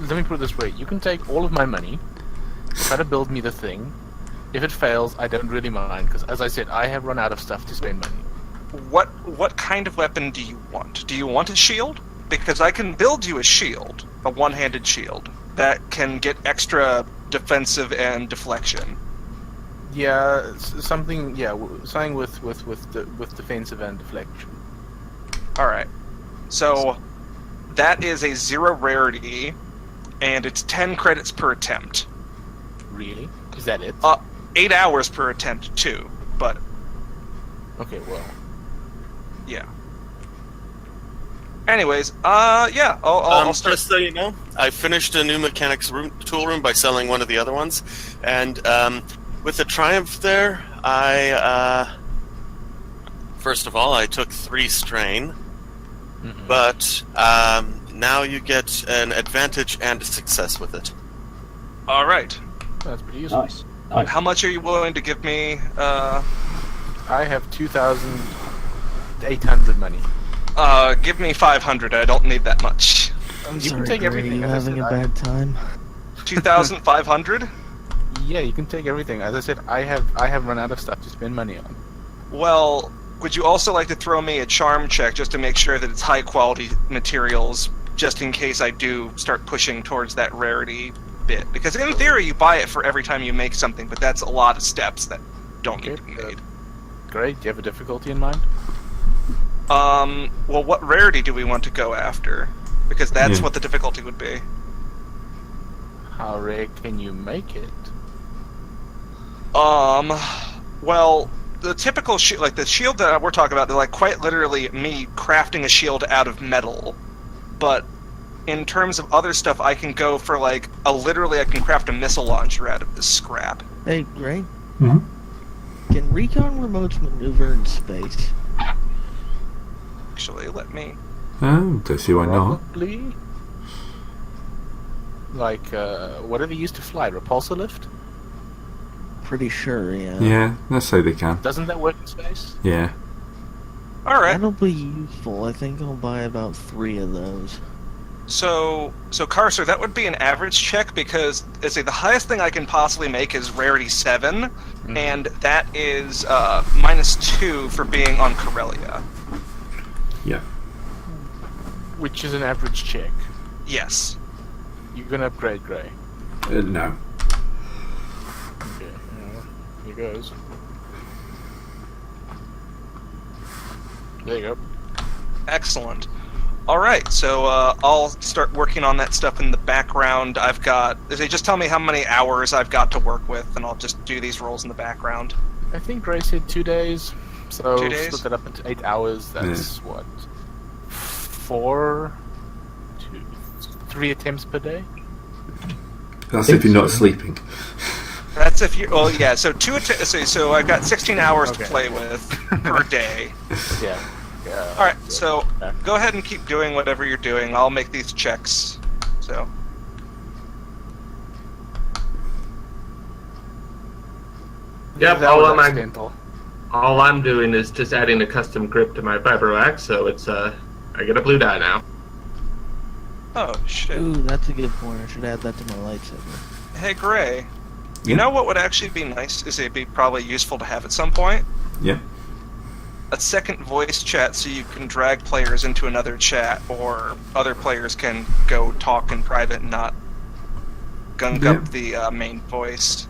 let me put it this way. You can take all of my money, try to build me the thing. If it fails, I don't really mind, because as I said, I have run out of stuff to spend money. What kind of weapon do you want? Do you want a shield? Because I can build you a shield, a one-handed shield, that can get extra defensive and deflection. Yeah, something. Yeah, something with defensive and deflection. All right. So that is a 0 rarity, and it's 10 credits per attempt. Really? Is that it? 8 hours per attempt too. But okay, well, yeah. Anyways, yeah, I'll start. Just so you know, I finished a new mechanics tool room by selling one of the other ones, and with the Triumph there, first of all, I took 3 strain, but now you get an advantage and a success with it. All right. That's pretty useful. Nice. How much are you willing to give me? I have 2,800 money. Give me 500. I don't need that much. You can take everything. Are you having a bad time? 2,500? Yeah, you can take everything. As I said, I have run out of stuff to spend money on. Well, would you also like to throw me a charm check just to make sure that it's high quality materials, just in case I do start pushing towards that rarity bit? Because in theory, you buy it for every time you make something, but that's a lot of steps that don't need to be made. Great. Do you have a difficulty in mind? Well, what rarity do we want to go after? Because that's what the difficulty would be. How rare can you make it? Well, the typical shield, like the shield that we're talking about, they're like quite literally me crafting a shield out of metal. But in terms of other stuff, I can go for like literally I can craft a missile launcher out of this scrap. Hey, Gray? Mm-hmm. Can recon remotes maneuver in space? Actually, let me... Don't see why not. Probably. Like, what do they use to fly? Repulsor lift? Pretty sure, yeah. Yeah, let's say they can. Doesn't that work in space? Yeah. Alright. That'll be useful. I think I'll buy about 3 of those. So Carcer, that would be an average check because the highest thing I can possibly make is rarity 7, and that is -2 for being on Corellia. Yeah. Which is an average check. Yes. You can upgrade, Gray. No. Okay, here goes. There you go. Excellent. Alright, so I'll start working on that stuff in the background. They just tell me how many hours I've got to work with, and I'll just do these rolls in the background. I think Gray said 2 days. So 2 days? split that up into 8 hours. That's what? 3 attempts per day? That's if you're not sleeping. That's if you... Oh, yeah, so so I've got 16 hours to play with per day. Yeah. Alright, so go ahead and keep doing whatever you're doing. I'll make these checks. So... Yep, That was accidental. all I'm doing is just adding a custom grip to my vibroax, so it's I get a blue die now. Oh, shit. Ooh, that's a good point. I should add that to my lightsaber. Hey, Gray. You know what would actually be nice? It'd be probably useful to have at some point? Yeah. A second voice chat so you can drag players into another chat, or other players can go talk in private and not gunk up the main voice.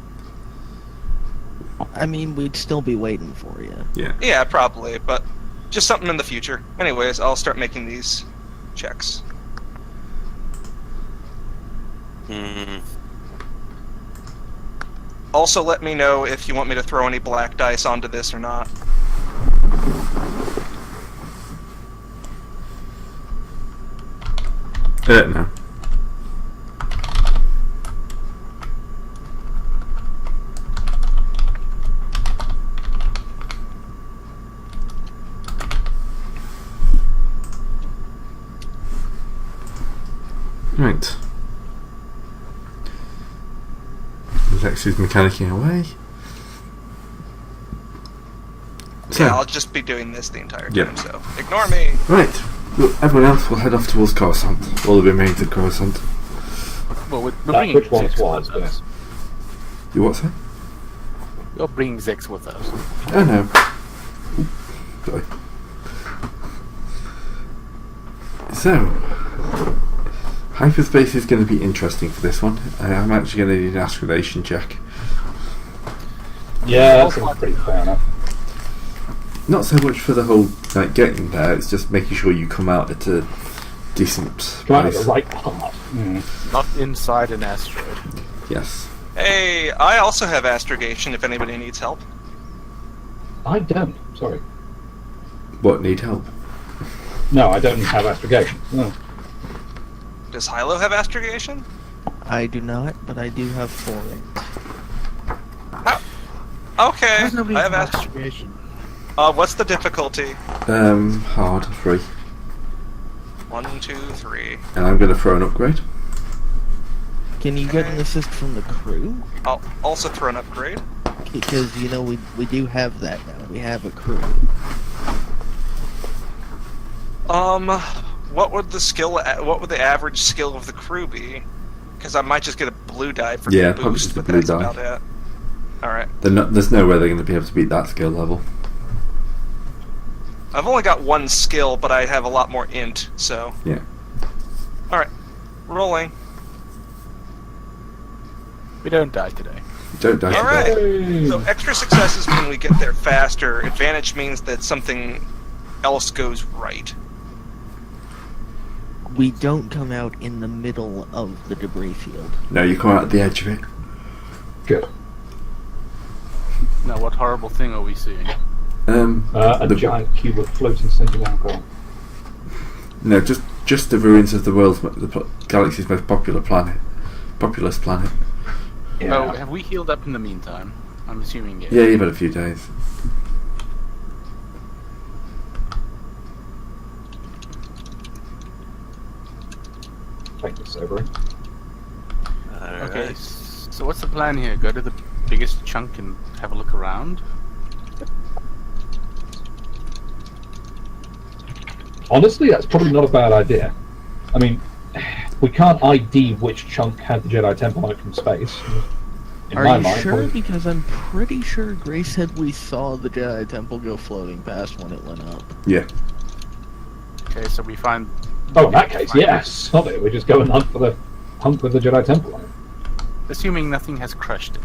I mean, we'd still be waiting for you. Yeah. Yeah, probably, but just something in the future. Anyways, I'll start making these checks. Also, let me know if you want me to throw any black dice onto this or not. No. Right. Lex is mechanicking away. So, Yeah, I'll just be doing this the entire time, Yep. so ignore me. right. Well, everyone else will head off towards Coruscant. All the remains of Coruscant. Well, we're That's bringing which one it Zix was, with us. You what, sir? You're bringing Zix with us. Oh no. Sorry. So, hyperspace is going to be interesting for this one. I'm actually going to need an aspiration check. Yeah, that seems pretty fair enough. Not so much for the whole like getting there, it's just making sure you come out at a decent Trying at place. the right part. Not inside an asteroid. Yes. Hey, I also have astrogation if anybody needs help. I don't. Sorry. What, need help? No, I don't have astrogation. No. Does Hilo have astrogation? I do not, but I do have 4 rings. Okay, How's nobody I have have ast. aspiration? What's the difficulty? Hard, 3. 1, 2, 3. And I'm going to throw an upgrade. Can you get an assist from the crew? I'll also throw an upgrade. Because, you know, we do have that now. We have a crew. What would the skill? What would the average skill of the crew be? Because I might just get a blue die for Yeah, the probably boost, just a but blue that's die. about it. All right. There's no way they're going to be able to beat that skill level. I've only got 1 skill, but I have a lot more int, so. Yeah. All right, rolling. We don't die today. Don't die All today. right. So extra successes when we get there faster. Advantage means that something else goes right. We don't come out in the middle of the debris field. No, you come out at the edge of it. Good. Now, what horrible thing are we seeing? A the- giant cube of floating scented alcohol. No, just the ruins of the world's, galaxy's most populous planet. Yeah. Oh, have we healed up in the meantime? I'm assuming yes. Yeah, you've had a few days. Thank you, sobering. Okay, Alright. so what's the plan here? Go to the biggest chunk and have a look around? Honestly, that's probably not a bad idea. I mean, we can't ID which chunk had the Jedi Temple on it from space. In Are my you mind, sure? probably- Because I'm pretty sure Grace said we saw the Jedi Temple go floating past when it went up. Yeah. Okay, so we find... Oh, in that case, yes. Not it. We just go and hunt with the Jedi Temple on it. Assuming nothing has crushed it.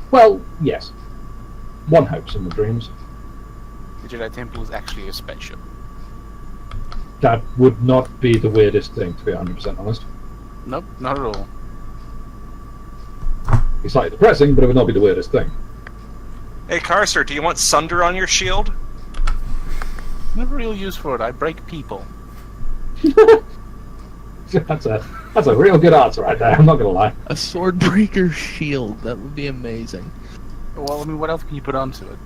Well, yes. One hopes in the dreams. The Jedi Temple is actually a spaceship. That would not be the weirdest thing, to be 100% honest. Nope, not at all. It'd be slightly depressing, but it would not be the weirdest thing. Hey, Carcer, do you want Sunder on your shield? No real use for it. I break people. That's a real good answer right there, I'm not going to lie. A Swordbreaker shield. That would be amazing. Well, I mean, what else can you put onto it?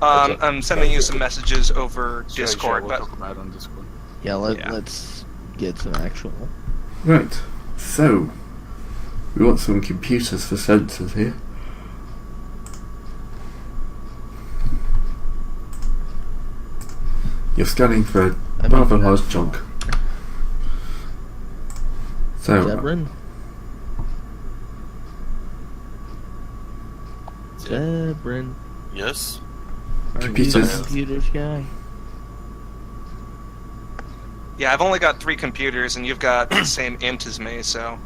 I'm sending you some messages over Sure, Discord, we'll but talk about it on Discord. Yeah, Yeah. let's get some actual. Right. So, we want some computers for sensors here. You're scanning for a rather large chunk. So, Zebrin? Zebrin. Yes? Are you Computers. the computers guy? yeah, I've only got 3 computers, and you've got the same int as me, so.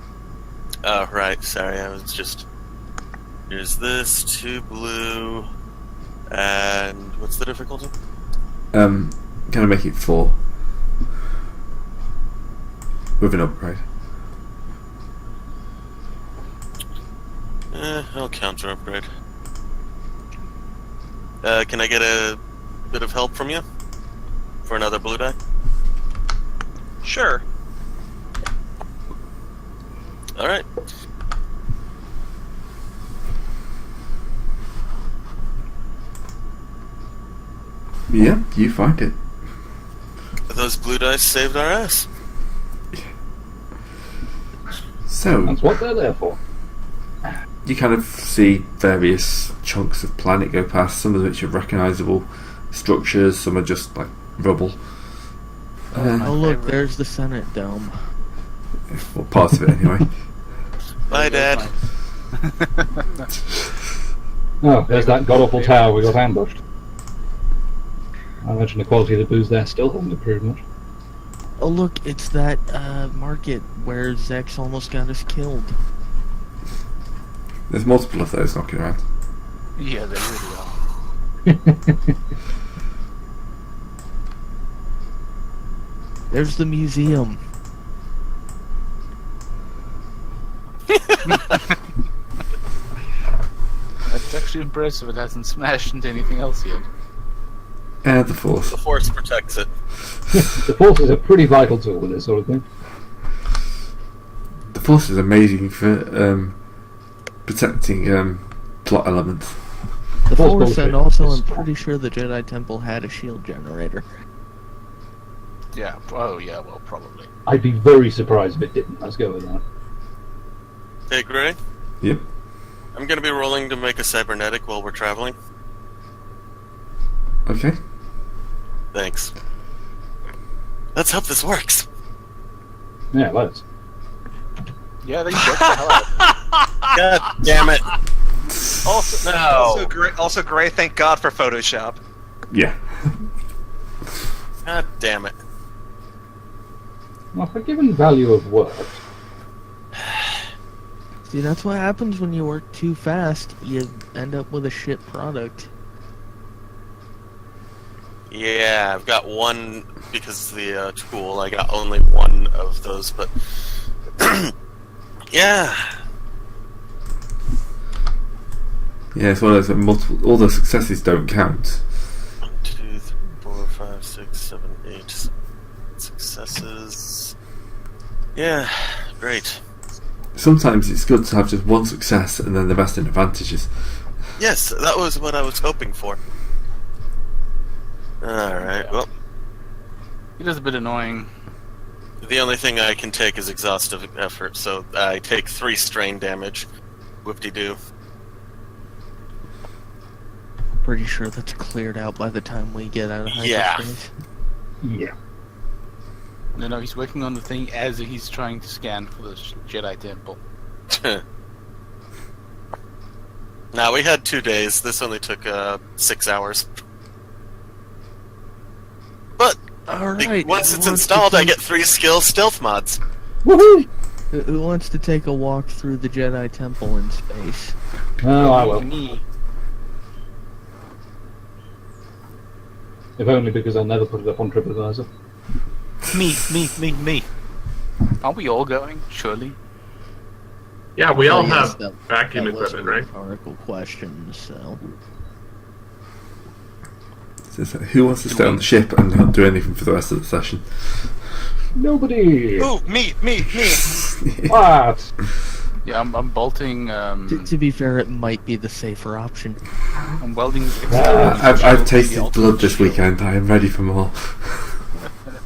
Oh, right. Sorry, I was just... Here's this, 2 blue... And... what's the difficulty? can I make it 4? With an upgrade. I'll counter upgrade. Can I get a bit of help from you? For another blue die? Sure. Alright. Yeah, you find it. Those blue dice saved our ass. So, That's what they're there for. you kind of see various chunks of planet go past, some of which are recognisable structures, some are just like rubble. Oh look, there's the Senate dome. Well, part of it anyway. Bye, Dad. Oh, there's that god-awful tower we got ambushed. I imagine the quality of the booze there still hasn't improved much. Oh look, it's that market where Zex almost got us killed. There's multiple of those knocking around. Yeah, they really are. There's the museum. That's actually impressive. It hasn't smashed into anything else yet. And the Force. The Force protects it. The Force is a pretty vital tool with this sort of thing. The Force is amazing for protecting plot elements. The Force Force, bullshit. and also It's I'm strong. pretty sure the Jedi Temple had a shield generator. Yeah. Oh, yeah. Well, probably. I'd be very surprised if it didn't. Let's go with that. Hey, Gray. Yep. I'm gonna be rolling to make a cybernetic while we're traveling. Okay. Thanks. Let's hope this works. Yeah, let's. Yeah, they worked the hell out of it. God damn it. Also, No. also Gray, thank God for Photoshop. Yeah. God damn it. Well, for given value of work, See, that's what happens when you work too fast. You end up with a shit product. Yeah, I've got one because of the tool. I got only one of those, but yeah. Yeah, it's one of those multiple. All the successes don't count. 1, 2, 3, 4, 5, 6, 7, 8 successes. Yeah, great. Sometimes it's good to have just one success and then the rest in advantages. Yes, that was what I was hoping for. Alright, well, It is a bit annoying. the only thing I can take is exhaustive effort, so I take 3 strain damage. Whoop-de-doo. Pretty sure that's cleared out by the time we get out of Yeah. hyperspace. yeah. No, he's working on the thing as he's trying to scan for the Jedi Temple. Now, we had 2 days. This only took 6 hours. But Alright. once it's installed, I get 3 skill stealth mods. Woohoo! Who wants to take a walk through the Jedi Temple in space? Oh, I will. Me. If only because I'll never put it up on TripAdvisor. Me. Aren't we all going? Surely. Yeah, we all yes, have that- vacuum that was equipment, a right? rhetorical question, so... So who wants to stay on the ship and not do anything for the rest of the session? Nobody! Ooh, me. What? Yeah, I'm bolting. To be fair, it might be the safer option. I'm welding. I've tasted blood this weekend. I am ready for more.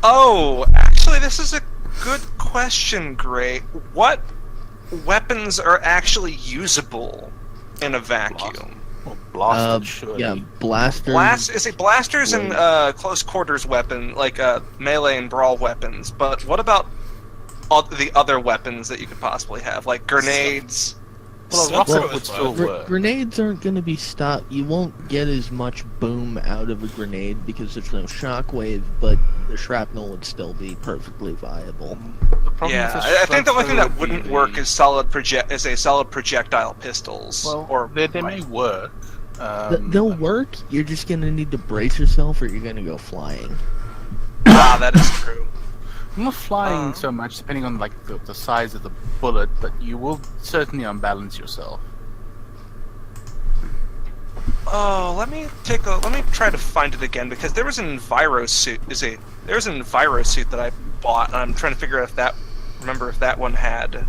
Oh, actually, this is a good question, Gray. What weapons are actually usable in a vacuum? Blasted, surely. Yeah, blasters. Is it blasters and close quarters weapon, like melee and brawl weapons? But what about all the other weapons that you could possibly have, like grenades? Well, a Well, rocket would still Gr- work. grenades aren't going to be stopped. You won't get as much boom out of a grenade because there's no shockwave, but the shrapnel would still be perfectly viable. The problem Yeah, with I think the only thing that would wouldn't be work the- is solid projectile pistols. Well, or they may work. They'll work. You're just going to need to brace yourself, or you're going to go flying. that is true. Not flying so much, depending on like the size of the bullet, but you will certainly unbalance yourself. Oh, let me try to find it again because there was an Enviro suit. There was an Enviro suit that I bought, and I'm trying to figure out if that one had.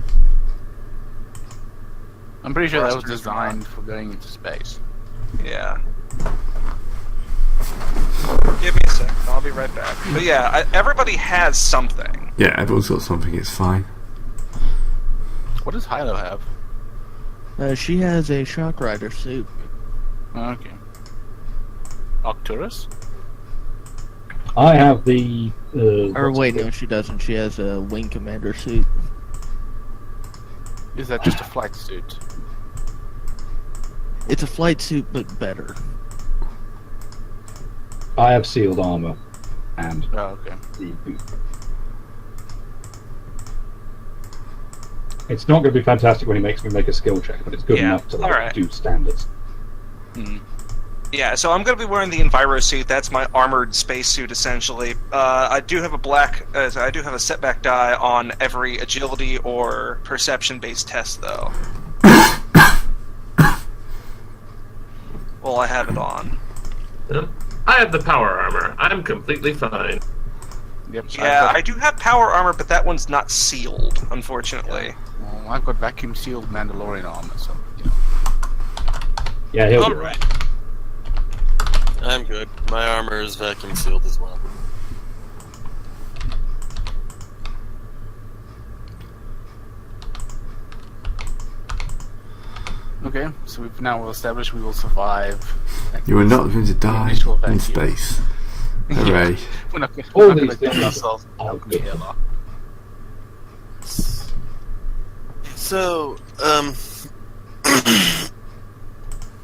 I'm pretty sure that was Thrusters designed for going into space. Yeah. Give me a second. I'll be right back. But yeah, everybody has something. Yeah, everyone's got something. It's fine. What does Hilo have? She has a shock rider suit. Okay. Arcturus? I have the. Or what's wait, it no, she doesn't. She has a wing commander suit. Is that just a flight suit? It's a flight suit, but better. I have sealed armor and Oh, okay. the boot. It's not going to be fantastic when he makes me make a skill check, but it's good Yeah, enough to alright. do standards. Yeah, so I'm going to be wearing the Enviro suit. That's my armored spacesuit, essentially. I do have I do have a setback die on every agility or perception-based test, though. Well, I have it on. Yep. I have the power armor. I'm completely fine. Yep. Yeah, I do have power armor, but that one's not sealed, unfortunately. I've got vacuum sealed Mandalorian armor, so Yeah, he'll be Oh. right. I'm good. My armor is vacuum sealed as well. Okay, so we've now established we will survive. You are not going to die initial in vacuum. space. Hooray. We're not All going these to get things ourselves are out good. here. So,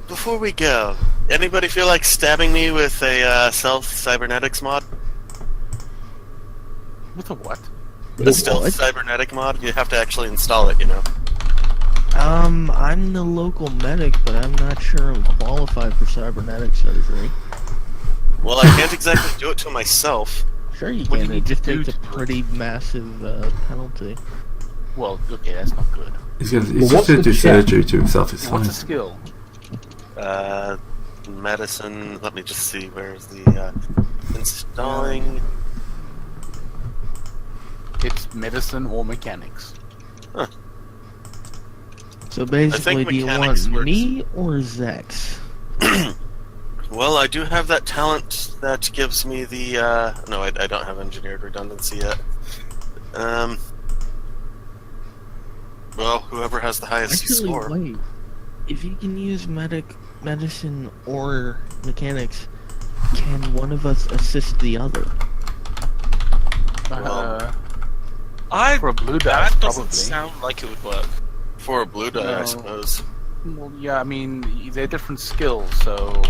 before we go, anybody feel like stabbing me with a stealth cybernetics mod? With a what? The stealth cybernetic mod? You have to actually install it, you know. I'm the local medic, but I'm not sure I'm qualified for cybernetic surgery. Well, I can't exactly do it to myself. Sure you What do can, you it need just to do takes a to do it? pretty massive penalty. Well, okay, that's not good. He's just what's going to the do check? surgery to himself, it's What's fine. a skill? Medicine. Let me just see. Where's the installing? It's medicine or mechanics. So basically, do you mechanics want works. me or Zex? Well, I do have that talent that gives me the. No, I don't have engineered redundancy yet. Well, whoever has the highest Actually, score. wait. If you can use medicine or mechanics, can one of us assist the other? For a blue That dice, doesn't probably. sound like it would work. For a blue die, I No. suppose. Well, yeah, I mean, they're different skills, so...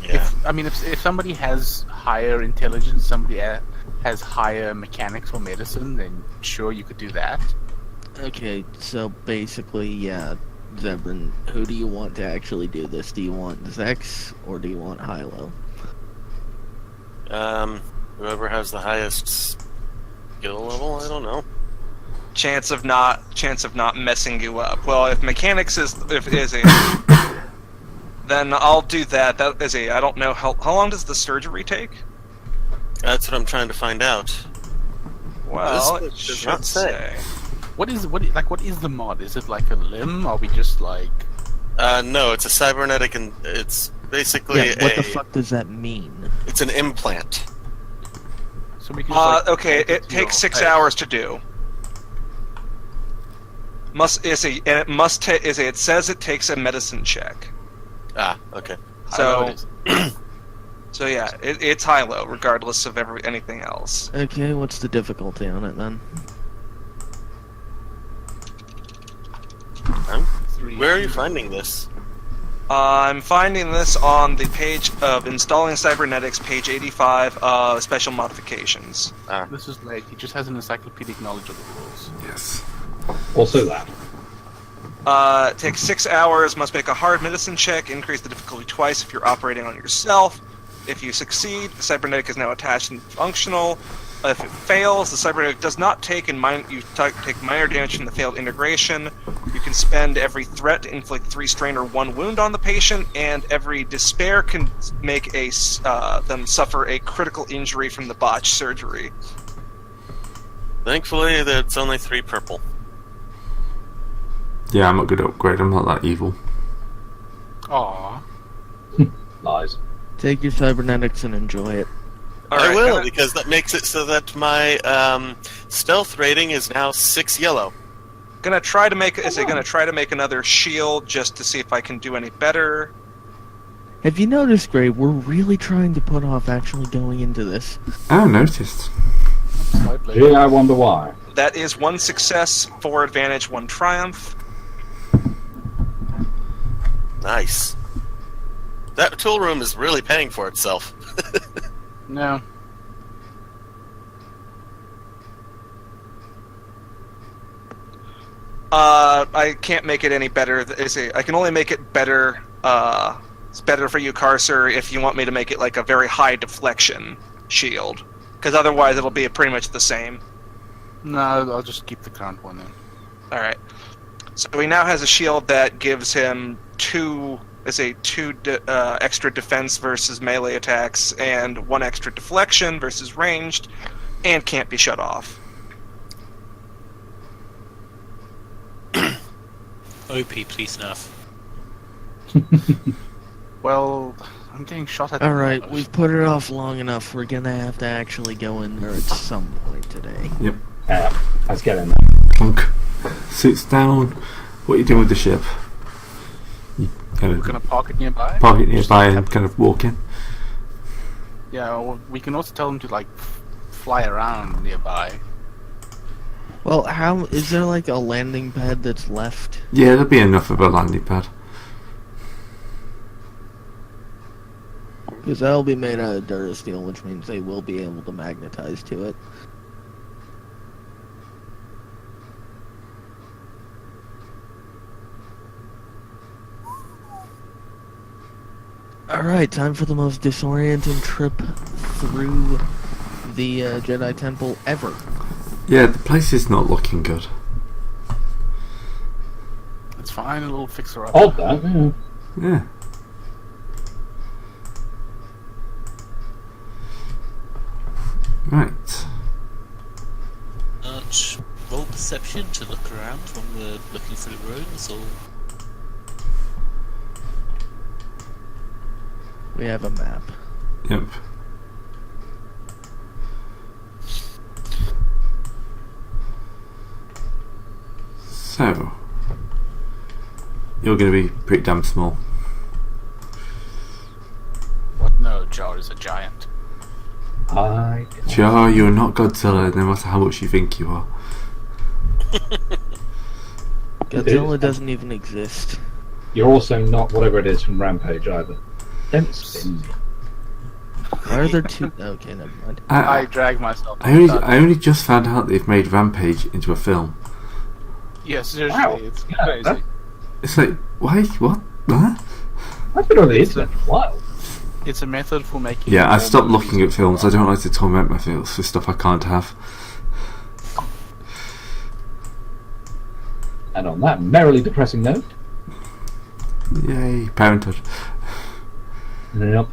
Yeah. If somebody has higher intelligence, somebody has higher mechanics or medicine, then sure, you could do that. Okay, so basically, yeah, Zebrin, who do you want to actually do this? Do you want Zex or do you want Hilo? Whoever has the highest skill level, I don't know. Chance of not messing you up. Well, if mechanics is a, then I'll do that. That is a. I don't know how long does the surgery take? That's what I'm trying to find out. Well, This it does should not say. What is the mod? Is it like a limb? Are we just like... No, it's a cybernetic, and it's basically Yeah, what the fuck does that mean? It's an implant. So we can just, Okay, take it to takes your 6 face? hours to do. It says it takes a medicine check. Ah, okay. I know it So, is. so yeah, it's high-low, regardless of anything else. Okay, what's the difficulty on it then? Where are you finding this? I'm finding this on the page of Installing Cybernetics, page 85, Special Modifications. This is late. He just has an encyclopedic knowledge of the rules. Yes. Also that. It takes 6 hours, must make a hard medicine check, increase the difficulty twice if you're operating on yourself. If you succeed, the cybernetic is now attached and functional. If it fails, the cybernetic does not take take minor damage from the failed integration. You can spend every threat to inflict 3 strain or 1 wound on the patient, and every despair can make them suffer a critical injury from the botched surgery. Thankfully, it's only 3 purple. Yeah, I'm not going to upgrade. I'm not that evil. Aww. Lies. Take your cybernetics and enjoy it. I will, because that makes it so that my stealth rating is now 6 yellow. Gonna try to make another shield just to see if I can do any better. Have you noticed, Gray, we're really trying to put off actually going into this. Oh, noticed. Slightly. Gee, I wonder why. That is 1 success, 4 advantage, 1 triumph. Nice. That tool room is really paying for itself. No. I can't make it any better. I can only make it better. It's better for you, Carcer, if you want me to make it like a very high deflection shield. Because otherwise it'll be pretty much the same. No, I'll just keep the current one then. Alright. So he now has a shield that gives him 2 extra defense versus melee attacks, and 1 extra deflection versus ranged, and can't be shut off. OP, please nerf. Well, I'm getting shot at. Alright, we've put it off long enough. We're gonna have to actually go in there at some point today. Yep. Let's get in there. Plunk. Sits down. What are you doing with the ship? You kind We're of gonna park it nearby. park it nearby and kind of walk in. Yeah, or we can also tell them to like fly around nearby. Well, how is there like a landing pad that's left? Yeah, there'll be enough of a landing pad. Because that'll be made out of durasteel, which means they will be able to magnetize to it. Alright, time for the most disorienting trip through the Jedi Temple ever. Yeah, the place is not looking good. It's fine, a little fixer up. Odd that, yeah. Yeah. Right. Roll perception to look around when we're looking through the rooms, or We have a map. Yep. So, you're going to be pretty damn small. What? No, Jar is a giant. Jar, you're not Godzilla, no matter how much you think you are. Godzilla doesn't even exist. You're also not whatever it is from Rampage either. Don't spin me. Why are there two? Okay, never mind. I drag myself. I only just found out they've made Rampage into a film. Yes, seriously, Wow. it's Yeah, crazy. It's like, why? What? Huh? I've been on the internet for a while. It's a method for making. Yeah, I've more stopped movies. looking at films. I don't like to torment my feels for stuff I can't have. And on that merrily depressing note, Yay, parenthood. yep.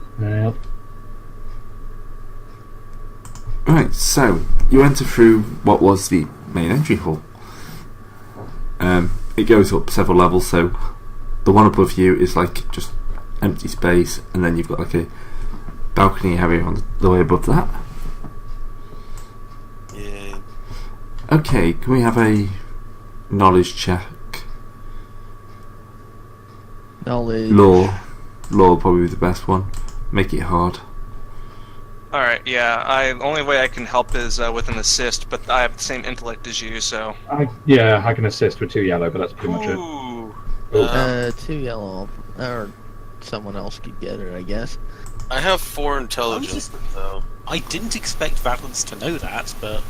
Right, so you enter through what was the main entry hall. It goes up several levels, so the one above you is like just empty space, and then you've got like a balcony area on the way above that. Yeah. Okay, can we have a knowledge check? Knowledge. Law will probably be the best one. Make it hard. Alright, yeah. The only way I can help is with an assist, but I have the same intellect as you, so. I can assist with 2 yellow, but that's pretty much it. Ooh. 2 yellow, or someone else could get it, I guess. I have 4 intelligence, though. I didn't expect Valance to know that, but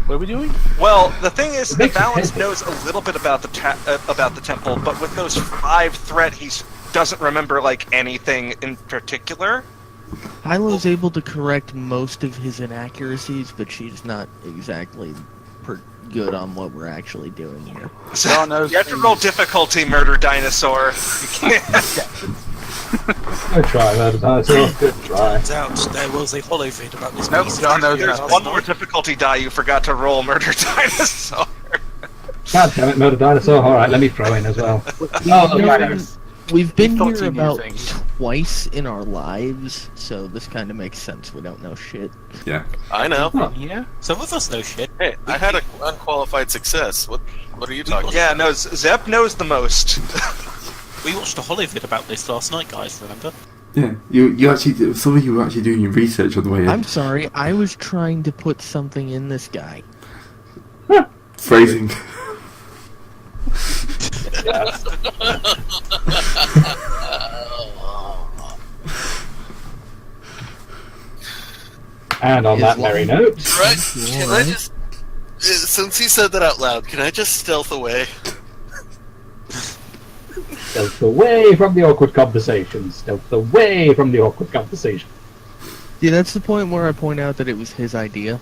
What are we doing? Well, the thing is, It the makes it Balance happen. knows a little bit about the temple, but with those 5 threat, he doesn't remember like anything in particular. Hylo's able to correct most of his inaccuracies, but she's not exactly good on what we're actually doing here. So Jar knows you have to things. roll difficulty, murder dinosaur. You can't. Good try, Murder Dinosaur. Good try. turns out there was a hollow vid about this Nope, piece. Jar knows There's nothing. one more difficulty die you forgot to roll, murder dinosaur. God damn it, Murder Dinosaur. Alright, let me throw in as well. Oh, okay. We've been thought here he knew about things. twice in our lives, so this kind of makes sense. We don't know shit. I know. Huh. Yeah. Some of us know shit. Hey, I had an unqualified success. What are you talking about? Yeah, no, Zep knows the most. We watched a hollow vid about this last night, guys, remember? Yeah, you actually, some of you were actually doing your research on the way in. I'm sorry, I was trying to put something in this guy. Phrasing. Yes. And on that merry note, Right? Can I just, since he said that out loud, can I just stealth away? stealth away from the awkward conversation. Stealth away from the awkward conversation. Yeah, that's the point where I point out that it was his idea.